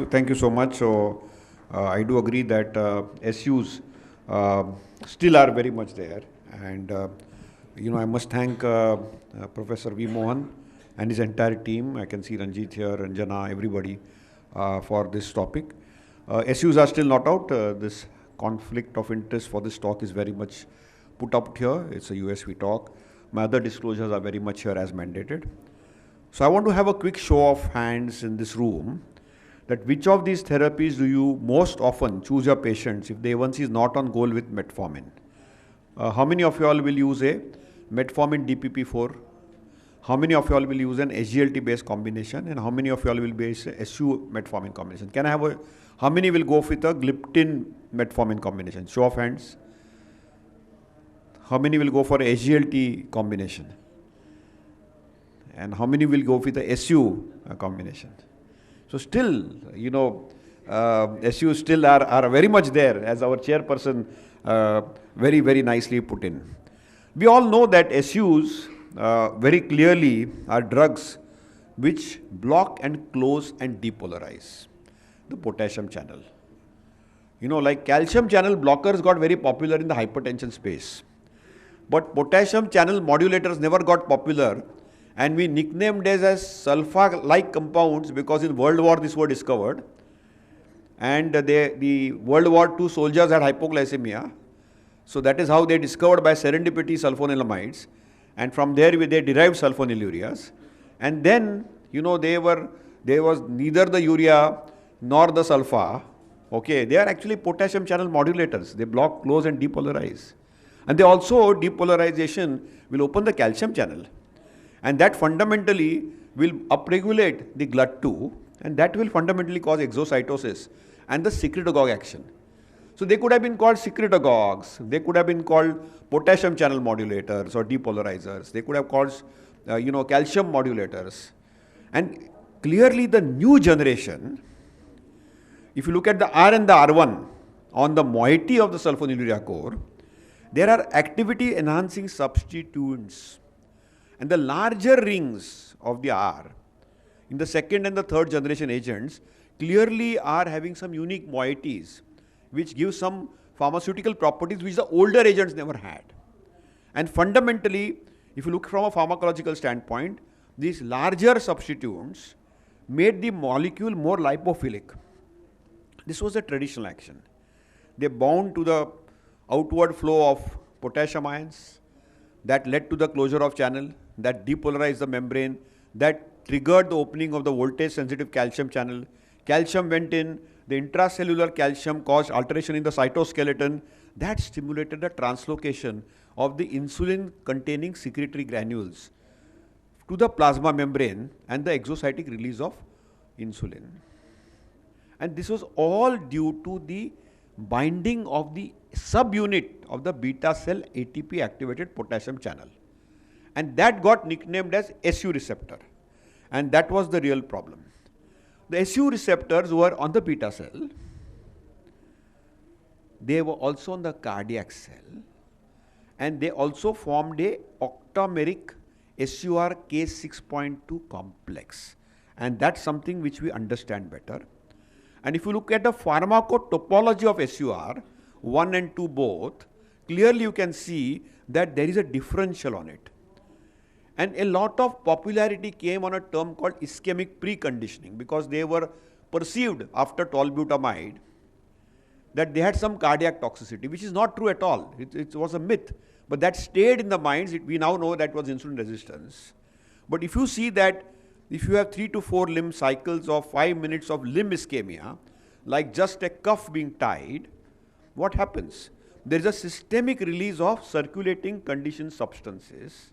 Thank you so much. I do agree that SUs uh, still are very much there, and I must thank Professor V.Mohan and his entire team. I can see Ranjit here, Anjana, everybody for this topic. SUs are still not out. This conflict of interest for this talk is very much put up here. It's a USV talk. My other disclosures are very much here as mandated. So I want to have a quick show of hands in this room that which of these therapies do you most often choose your patients if the A1C is not on goal with metformin? How many of you all will use a metformin DPP4? How many of you all will use an SGLT based combination? And how many of you all will base a SU metformin combination? Can I have a, how many will go with a gliptin metformin combination? Show of hands. How many will go for a SGLT combination? And how many will go with the SU combination? So still, SUs still are very much there, as our chairperson very, very nicely put in. We all know that SUs very clearly are drugs which block and close and depolarize the potassium channel. Like calcium channel blockers got very popular in the hypertension space. But potassium channel modulators never got popular, and we nicknamed as sulfur-like compounds because in World War this were discovered, and the World War II soldiers had hypoglycemia, so that is how they discovered by serendipity sulfonylamides, and from there they derived sulfonylureas, and then there was neither the urea nor the sulfur. Okay, they are actually potassium channel modulators. They block, close, and depolarize, and they also depolarization will open the calcium channel. And that fundamentally will upregulate the GLUT2, and that will fundamentally cause exocytosis and the secretagogue action. So they could have been called secretagogues, they could have been called potassium channel modulators or depolarizers, they could have called calcium modulators. And clearly the new generation, if you look at the R and the R1 on the moiety of the sulfonylurea core, there are activity enhancing substituents. And the larger rings of the R in the second and the third generation agents clearly are having some unique moieties which give some pharmaceutical properties which the older agents never had. And fundamentally, if you look from a pharmacological standpoint, these larger substituents made the molecule more lipophilic. This was a traditional action. They bound to the outward flow of potassium ions that led to the closure of channel, that depolarized the membrane, that triggered the opening of the voltage sensitive calcium channel. Calcium went in, the intracellular calcium caused alteration in the cytoskeleton, that stimulated the translocation of the insulin containing secretory granules to the plasma membrane and the exocytic release of insulin. And this was all due to the binding of the subunit of the beta cell ATP activated potassium channel. And that got nicknamed as SU receptor. And that was the real problem. The SU receptors were on the beta cell. They were also on the cardiac cell. And they also formed a octameric SUR K6.2 complex. And that's something which we understand better. And if you look at the pharmacotopology of SUR, 1 and 2 both, clearly you can see that there is a differential on it. And a lot of popularity came on a term called ischemic preconditioning because they were perceived after tolbutamide that they had some cardiac toxicity, which is not true at all. It was a myth. But that stayed in the minds. We now know that was insulin resistance. But if you see that if you have 3 to 4 limb cycles of 5 minutes of limb ischemia, like just a cuff being tied, what happens? There is a systemic release of circulating conditioned substances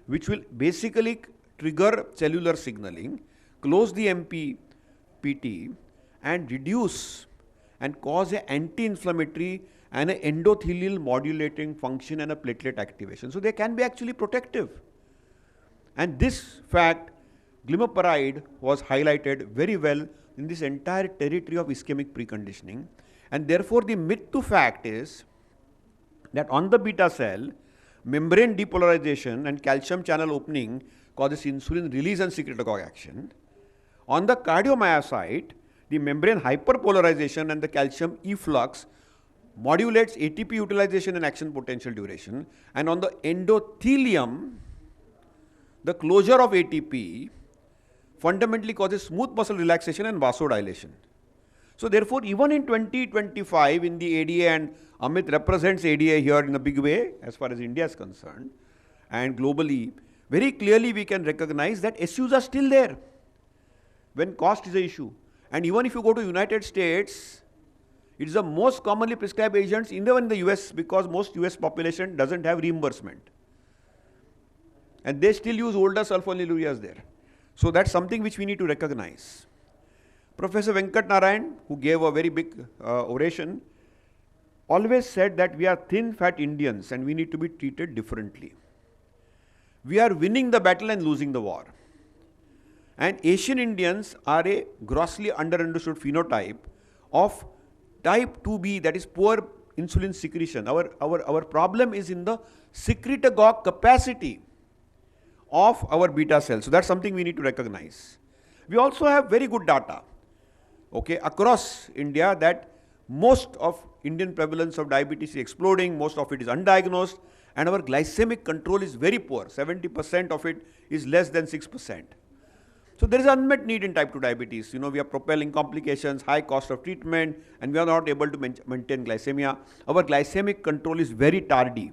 which will basically trigger cellular signaling, close the MPPT, and reduce and cause an anti-inflammatory and an endothelial modulating function and a platelet activation. So they can be actually protective. And this fact, glimepiride was highlighted very well in this entire territory of ischemic preconditioning. And therefore the myth to fact is that on the beta cell, membrane depolarization and calcium channel opening causes insulin release and secretagogue action. On the cardiomyocyte, the membrane hyperpolarization and the calcium efflux modulates ATP utilization and action potential duration, and on the endothelium, the closure of ATP fundamentally causes smooth muscle relaxation and vasodilation. So therefore, even in 2025 in the ADA, and Amit represents ADA here in a big way as far as India is concerned, and globally, very clearly we can recognize that SUs are still there when cost is an issue. And even if you go to United States, it is the most commonly prescribed agents even in the US, because most US population doesn't have reimbursement. And they still use older sulfonylureas there. So that's something which we need to recognize. Professor Venkat Narayan, who gave a very big oration, always said that we are thin fat Indians and we need to be treated differently. We are winning the battle and losing the war. And Asian Indians are a grossly understood phenotype of type 2B, that is poor insulin secretion. Our problem is in the secretagogue capacity of our beta cells. So that's something we need to recognize. We also have very good data, okay, across India, that most of Indian prevalence of diabetes is exploding, most of it is undiagnosed, and our glycemic control is very poor. 70% of it is less than 6%. So there is unmet need in type 2 diabetes. We are propelling complications, high cost of treatment, and we are not able to maintain glycemia. Our glycemic control is very tardy.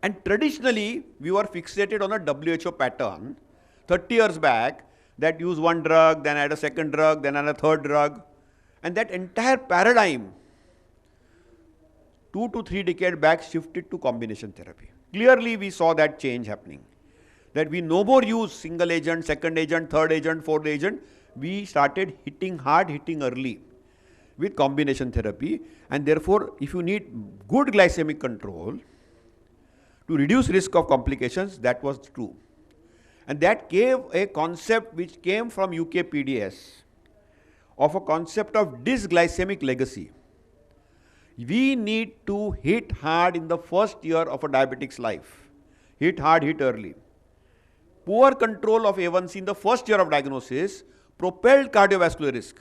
And traditionally, we were fixated on a WHO pattern 30 years back that use one drug, then add a second drug, then add a third drug. And that entire paradigm, 2 to 3 decades back, shifted to combination therapy. Clearly, we saw that change happening. That we no more use single agent, second agent, third agent, fourth agent. We started hitting hard, hitting early with combination therapy. And therefore, if you need good glycemic control to reduce risk of complications, that was true. And that gave a concept which came from UK PDS of a concept of dysglycemic legacy. We need to hit hard in the first year of a diabetic's life. Hit hard, hit early. Poor control of A1C in the first year of diagnosis propelled cardiovascular risk.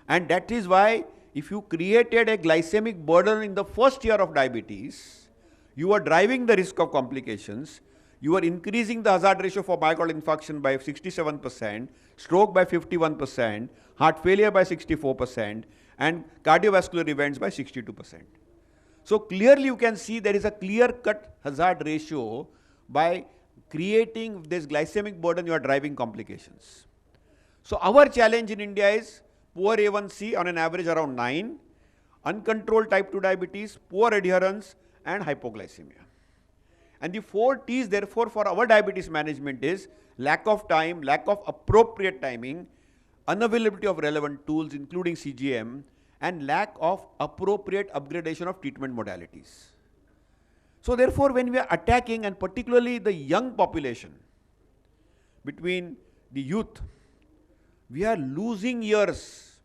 And that is why if you created a glycemic burden in the first year of diabetes, you are driving the risk of complications, you are increasing the hazard ratio for myocardial infarction by 67%, stroke by 51%, heart failure by 64%, and cardiovascular events by 62%. So clearly you can see there is a clear-cut hazard ratio. By creating this glycemic burden, you are driving complications. So our challenge in India is poor A1C on an average around 9, uncontrolled type 2 diabetes, poor adherence, and hypoglycemia. And the 4 T's therefore for our diabetes management is lack of time, lack of appropriate timing, unavailability of relevant tools including CGM, and lack of appropriate upgradation of treatment modalities. So therefore, when we are attacking, and particularly the young population, between the youth, we are losing years.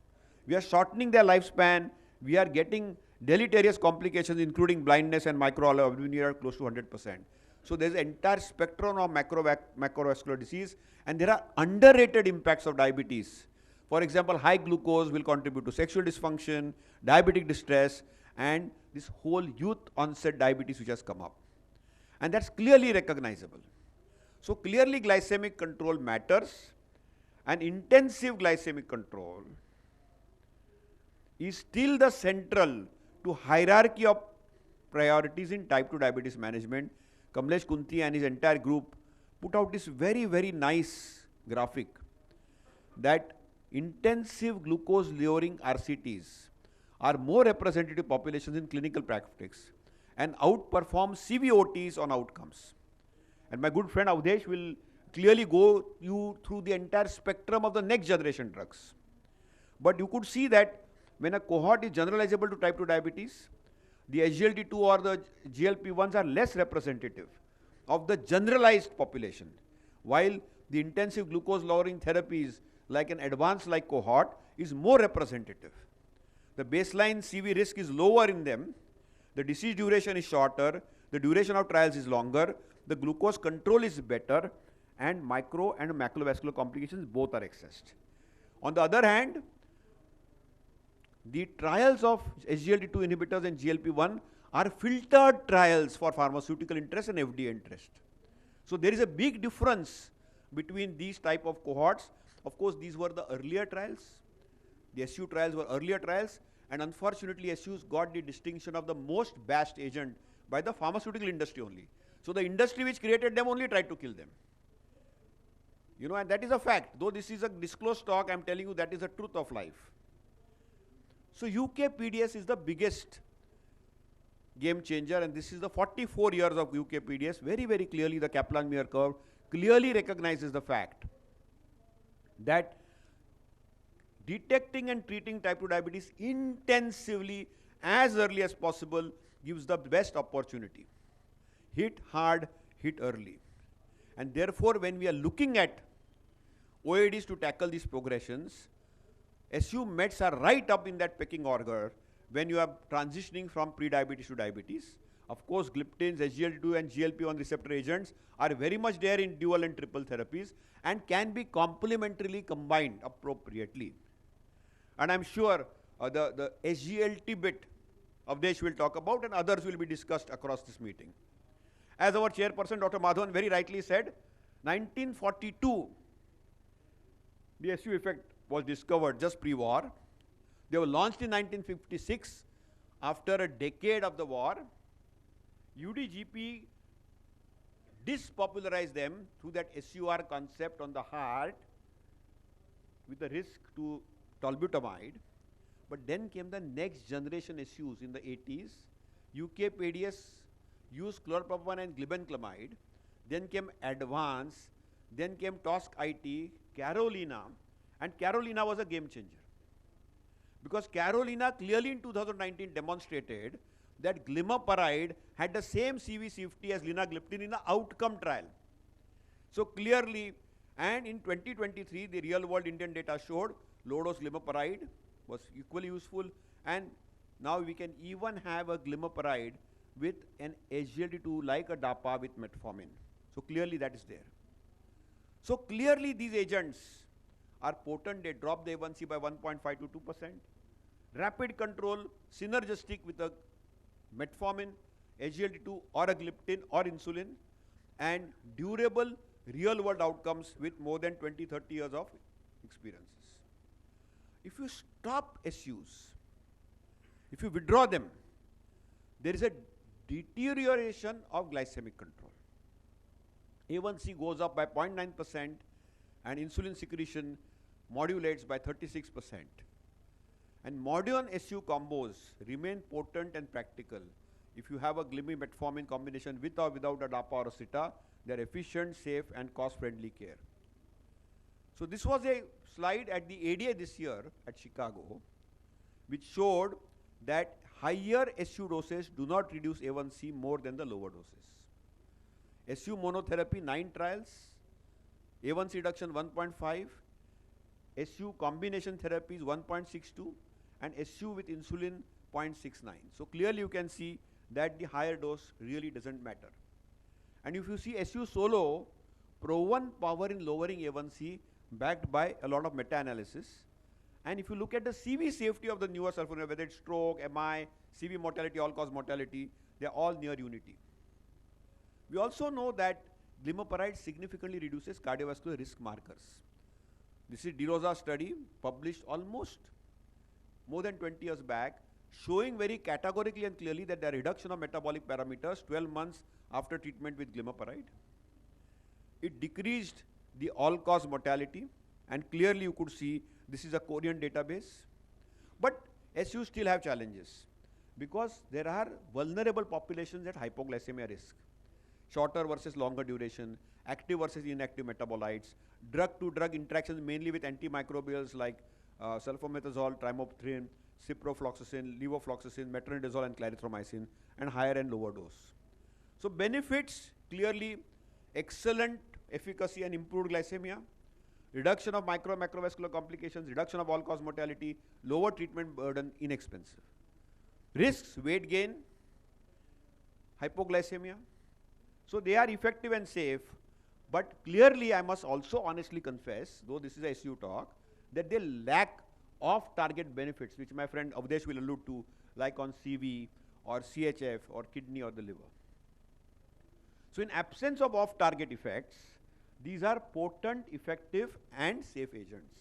We are shortening their lifespan. We are getting deleterious complications including blindness and microalbuminuria close to 100%. So there is an entire spectrum of macrovascular disease, and there are underrated impacts of diabetes. For example, high glucose will contribute to sexual dysfunction, diabetic distress, and this whole youth onset diabetes which has come up. And that's clearly recognizable. So clearly glycemic control matters, and intensive glycemic control is still the central to hierarchy of priorities in type 2 diabetes management. Kamlesh Kunti and his entire group put out this very, very nice graphic that intensive glucose lowering RCTs are more representative populations in clinical practice and outperform CVOTs on outcomes. And my good friend Avdesh will clearly go you through the entire spectrum of the next generation drugs. But you could see that when a cohort is generalizable to type 2 diabetes, the SGLT2 or the GLP-1s are less representative of the generalized population, while the intensive glucose lowering therapies like an advanced like cohort is more representative. The baseline CV risk is lower in them, the disease duration is shorter, the duration of trials is longer, the glucose control is better, and micro and maculovascular complications both are accessed. On the other hand, the trials of SGLT2 inhibitors and GLP-1 are filtered trials for pharmaceutical interest and FDA interest. So there is a big difference between these type of cohorts. Of course, these were the earlier trials. The SU trials were earlier trials, and unfortunately SUs got the distinction of the most bashed agent by the pharmaceutical industry only. So the industry which created them only tried to kill them. You know, and that is a fact. Though this is a disclosed talk, I am telling you that is the truth of life. So UK PDS is the biggest game changer, and this is the 44 years of UK PDS. Very, very clearly the Kaplan-Meier curve clearly recognizes the fact that detecting and treating type 2 diabetes intensively as early as possible gives the best opportunity. Hit hard, hit early. And therefore, when we are looking at OADs to tackle these progressions, SU meds are right up in that pecking order when you are transitioning from pre-diabetes to diabetes. Of course, gliptins, SGLT2 and GLP-1 receptor agents are very much there in dual and triple therapies and can be complementarily combined appropriately. And I'm sure the SGLT bit Avdesh will talk about and others will be discussed across this meeting. As our chairperson, Dr. Madhavan, very rightly said, 1942, the SU effect was discovered just pre-war. They were launched in 1956 after a decade of the war. UDGP dispopularized them through that SUR concept on the heart with the risk to tolbutamide. But then came the next generation SUs in the 80s. UK PDS used chlorpropan and glibenclamide. Then came Advance. Then came TOSC IT, Carolina. And Carolina was a game changer. Because Carolina clearly in 2019 demonstrated that glimepiride had the same CV safety as linagliptin in the outcome trial. So clearly, and in 2023, the real world Indian data showed low dose glimepiride was equally useful, and now we can even have a glimepiride with an SGLT2 like a DAPA with metformin. So clearly that is there. So clearly these agents are potent. They drop the A1C by 1.5 to 2%. Rapid control, synergistic with a metformin, SGLT2 or a gliptin or insulin, and durable real world outcomes with more than 20-30 years of experiences. If you stop SUs, if you withdraw them, there is a deterioration of glycemic control. A1C goes up by 0.9% and insulin secretion modulates by 36%. And modern SU combos remain potent and practical. If you have a glimi-metformin combination with or without a DAPA or a SITA, they are efficient, safe and cost-friendly care. So this was a slide at the ADA this year at Chicago, which showed that higher SU doses do not reduce A1C more than the lower doses. SU monotherapy 9 trials, A1C reduction 1.5, SU combination therapy is 1.62 and SU with insulin 0.69. So clearly you can see that the higher dose really doesn't matter. And if you see SU solo, proven power in lowering A1C backed by a lot of meta-analysis. And if you look at the CV safety of the newer sulfonylurea, whether it's stroke, MI, CV mortality, all-cause mortality, they are all near unity. We also know that glimepiride significantly reduces cardiovascular risk markers. This is DeRosa study published almost more than 20 years back, showing very categorically and clearly that the reduction of metabolic parameters 12 months after treatment with glimepiride. It decreased the all-cause mortality, and clearly you could see this is a Korean database. But SU still have challenges because there are vulnerable populations at hypoglycemia risk. Shorter versus longer duration, active versus inactive metabolites, drug-to-drug interactions mainly with antimicrobials like sulfametazole, trimethoprim, ciprofloxacin, levofloxacin, metronidazole and clarithromycin, and higher and lower dose. So benefits, clearly excellent efficacy and improved glycemia, reduction of micro and macrovascular complications, reduction of all-cause mortality, lower treatment burden, inexpensive. Risks, weight gain, hypoglycemia. So they are effective and safe, but clearly I must also honestly confess, though this is a SU talk, that they lack off-target benefits, which my friend Avdesh will allude to, like on CV or CHF or kidney or the liver. So in absence of off-target effects, these are potent, effective and safe agents.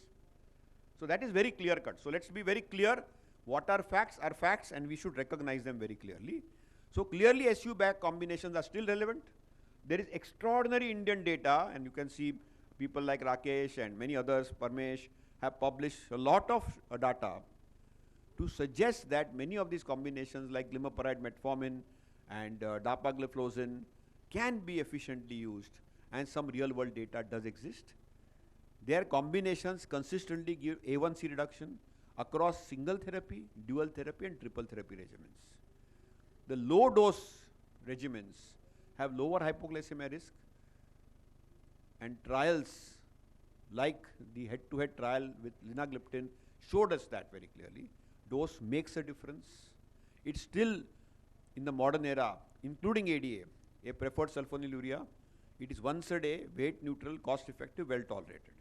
So that is very clear cut. So let's be very clear. What are facts and we should recognize them very clearly. So clearly SU-back combinations are still relevant. There is extraordinary Indian data, and you can see people like Rakesh and many others, Parmesh, have published a lot of data to suggest that many of these combinations like glimepiride, metformin and dapagliflozin can be efficiently used, and some real world data does exist. Their combinations consistently give A1C reduction across single therapy, dual therapy and triple therapy regimens. The low dose regimens have lower hypoglycemia risk, and trials like the head-to-head trial with linagliptin showed us that very clearly. Dose makes a difference. It's still, in the modern era, including ADA, a preferred sulfonylurea. It is once a day, weight neutral, cost effective, well tolerated.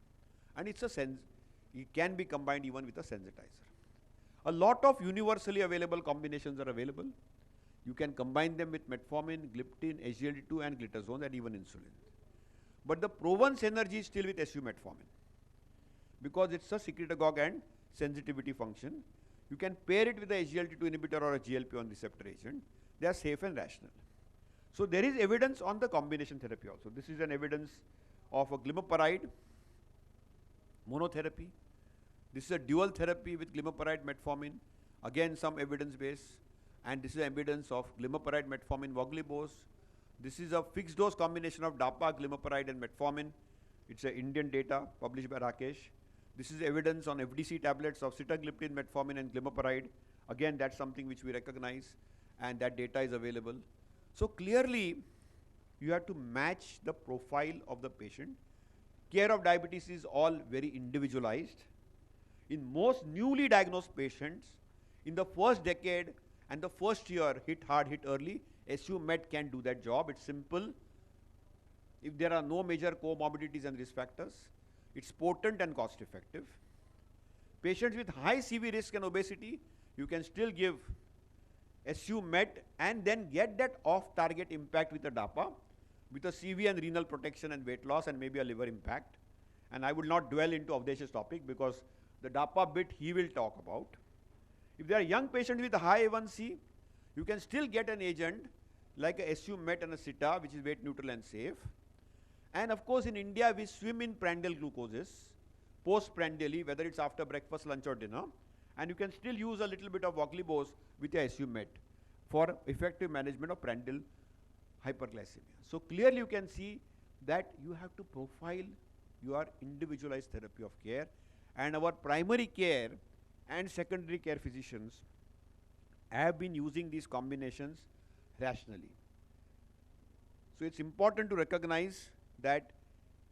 And it's it can be combined even with a sensitizer. A lot of universally available combinations are available. You can combine them with metformin, gliptin, SGLT2 and glitazone and even insulin. But the proven energy is still with SU metformin, because it's a secretagogue and sensitivity function. You can pair it with a SGLT2 inhibitor or a GLP-1 receptor agent. They are safe and rational. So there is evidence on the combination therapy also. This is an evidence of a glimepiride monotherapy. This is a dual therapy with glimepiride metformin. Again, some evidence base. And this is evidence of glimepiride metformin voglibose. This is a fixed dose combination of DAPA, glimepiride and metformin. It's a Indian data published by Rakesh. This is evidence on FDC tablets of sitagliptin, metformin and glimepiride. Again, that's something which we recognize, and that data is available. So clearly, you have to match the profile of the patient. Care of diabetes is all very individualized. In most newly diagnosed patients, in the first decade and the first year, hit hard, hit early, SU-Met can do that job. It's simple. If there are no major comorbidities and risk factors, it's potent and cost effective. Patients with high CV risk and obesity, you can still give SU-Met and then get that off-target impact with the DAPA, with a CV and renal protection and weight loss and maybe a liver impact. And I will not dwell into Avdesh's topic because the DAPA bit he will talk about. If there are young patients with high A1C, you can still get an agent like a SU-Met and a SITA, which is weight neutral and safe. And of course, in India, we swim in prandial glucoses, post-prandially, whether it's after breakfast, lunch or dinner. And you can still use a little bit of voglibose with your SU-Met for effective management of prandial hyperglycemia. So clearly you can see that you have to profile your individualized therapy of care, and our primary care and secondary care physicians have been using these combinations rationally. So it's important to recognize that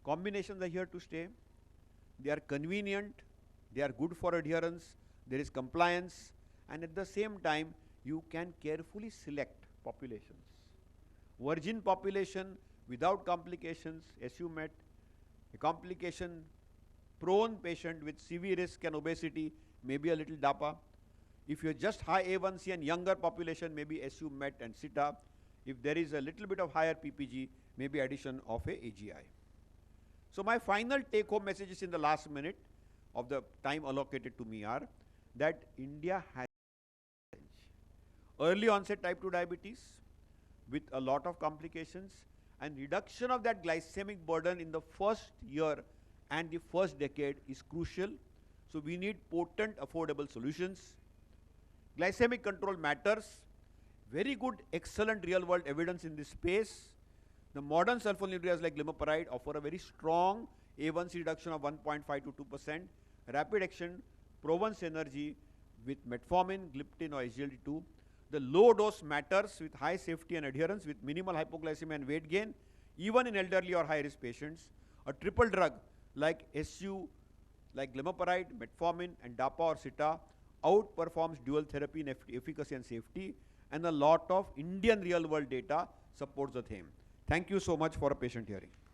combinations are here to stay. They are convenient, they are good for adherence, there is compliance, and at the same time you can carefully select populations. Virgin population without complications, SU-Met, a complication prone patient with severe risk and obesity, maybe a little DAPA. If you're just high A1C and younger population, maybe SU-Met and SITA. If there is a little bit of higher PPG, maybe addition of a AGI. So my final take-home messages in the last minute of the time allocated to me are that India has early onset type 2 diabetes with a lot of complications, and reduction of that glycemic burden in the first year and the first decade is crucial. So we need potent, affordable solutions. Glycemic control matters. Very good, excellent real-world evidence in this space. The modern sulfonylureas like glimepiride offer a very strong A1C reduction of 1.5 to 2%, rapid action, proven synergy with metformin, gliptin or SGLT2. The low dose matters with high safety and adherence with minimal hypoglycemia and weight gain, even in elderly or high-risk patients. A triple drug like SU, like glimepiride, metformin and DAPA or SITA outperforms dual therapy in efficacy and safety, and a lot of Indian real-world data supports the theme. Thank you so much for a patient hearing.